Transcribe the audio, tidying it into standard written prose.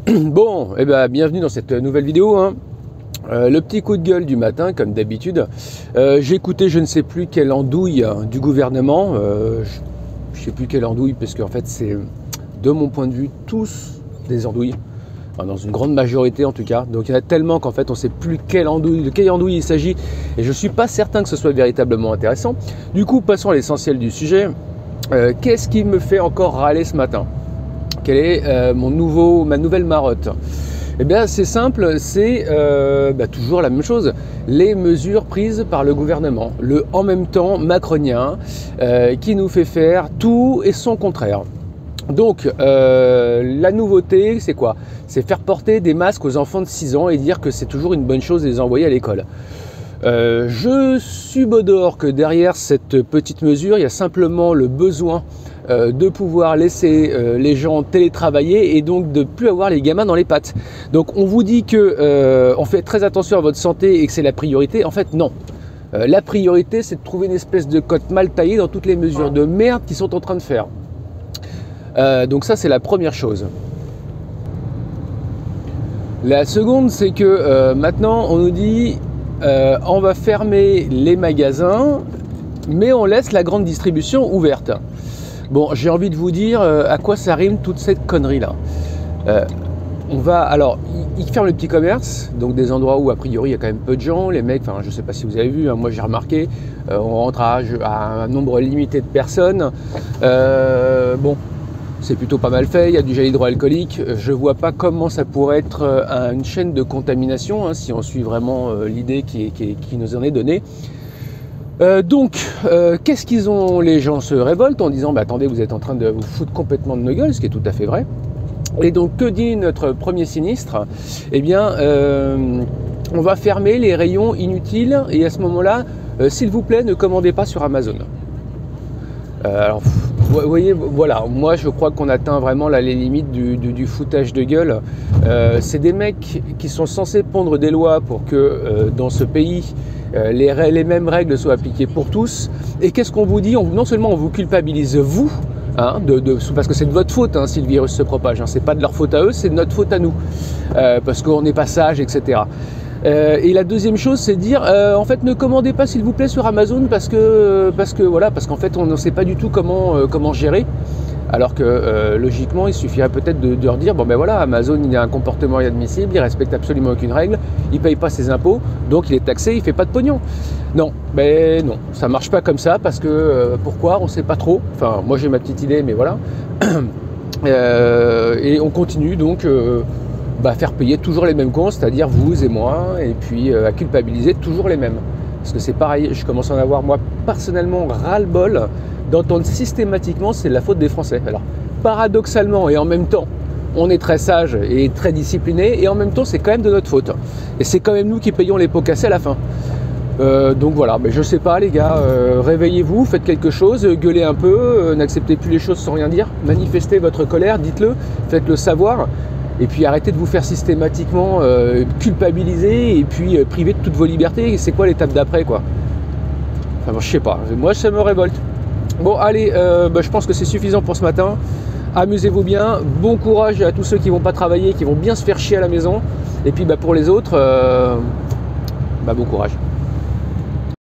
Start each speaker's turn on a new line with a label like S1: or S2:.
S1: Bon, eh ben, bienvenue dans cette nouvelle vidéo, hein. Le petit coup de gueule du matin, comme d'habitude. J'ai écouté je ne sais plus quelle andouille du gouvernement. Je ne sais plus quelle andouille, parce qu'en fait, c'est, de mon point de vue, tous des andouilles. Enfin, dans une grande majorité, en tout cas. Donc, il y en a tellement qu'en fait, on ne sait plus de quelle andouille il s'agit. Et je ne suis pas certain que ce soit véritablement intéressant. Du coup, passons à l'essentiel du sujet. Qu'est-ce qui me fait encore râler ce matin? Quelle est ma nouvelle marotte? Eh bien, c'est simple, c'est toujours la même chose. Les mesures prises par le gouvernement, le en même temps macronien, qui nous fait faire tout et son contraire. Donc, la nouveauté, c'est quoi? C'est faire porter des masques aux enfants de 6 ans et dire que c'est toujours une bonne chose de les envoyer à l'école. Je subodore que derrière cette petite mesure, il y a simplement le besoin de pouvoir laisser les gens télétravailler et donc de plus avoir les gamins dans les pattes. Donc on vous dit que on fait très attention à votre santé et que c'est la priorité. En fait, non. La priorité, c'est de trouver une espèce de cote mal taillée dans toutes les mesures de merde qu'ils sont en train de faire. Donc ça, c'est la première chose. La seconde, c'est que maintenant, on nous dit on va fermer les magasins, mais on laisse la grande distribution ouverte. Bon, j'ai envie de vous dire à quoi ça rime toute cette connerie-là. Alors, ils ferment les petits commerces, donc des endroits où a priori il y a quand même peu de gens. Les mecs, enfin, je sais pas si vous avez vu, hein, moi j'ai remarqué, on rentre à un nombre limité de personnes. Bon, c'est plutôt pas mal fait, il y a du gel hydroalcoolique. Je vois pas comment ça pourrait être une chaîne de contamination, hein, si on suit vraiment l'idée qui nous en est donnée. Qu'est-ce qu'ils ont? Les gens se révoltent en disant attendez, vous êtes en train de vous foutre complètement de nos gueules, ce qui est tout à fait vrai. Et donc que dit notre premier sinistre? Eh bien on va fermer les rayons inutiles et à ce moment-là, s'il vous plaît, ne commandez pas sur Amazon. Alors vous voyez, voilà, moi je crois qu'on atteint vraiment là les limites du foutage de gueule. C'est des mecs qui sont censés pondre des lois pour que dans ce pays les mêmes règles soient appliquées pour tous. Et qu'est-ce qu'on vous dit? Non seulement on vous culpabilise vous, hein, parce que c'est de votre faute si le virus se propage, c'est pas de leur faute à eux, c'est de notre faute à nous, parce qu'on n'est pas sage, etc. Et la deuxième chose, c'est de dire en fait ne commandez pas s'il vous plaît sur Amazon parce qu'en fait on ne sait pas du tout comment gérer. Alors que logiquement il suffirait peut-être de leur dire Amazon il a un comportement inadmissible, il respecte absolument aucune règle, il paye pas ses impôts, donc il est taxé, il fait pas de pognon. Non, non, ça marche pas comme ça parce que pourquoi, on sait pas trop. Enfin moi j'ai ma petite idée, mais voilà. Et on continue donc faire payer toujours les mêmes cons, c'est-à-dire vous et moi, et puis à culpabiliser toujours les mêmes. Parce que c'est pareil, je commence à en avoir moi personnellement ras-le-bol d'entendre systématiquement c'est la faute des Français. Alors paradoxalement et en même temps, on est très sage et très discipliné, et en même temps c'est quand même de notre faute. Et c'est quand même nous qui payons les pots cassés à la fin. Donc voilà, mais je sais pas les gars, réveillez-vous, faites quelque chose, gueulez un peu, n'acceptez plus les choses sans rien dire, manifestez votre colère, dites-le, faites-le savoir. Et puis arrêtez de vous faire systématiquement culpabiliser et puis priver de toutes vos libertés. C'est quoi l'étape d'après, quoi? Enfin bon, je sais pas, moi ça me révolte. Bon allez, je pense que c'est suffisant pour ce matin. Amusez-vous bien, bon courage à tous ceux qui vont pas travailler, qui vont bien se faire chier à la maison. Et puis pour les autres, bon courage.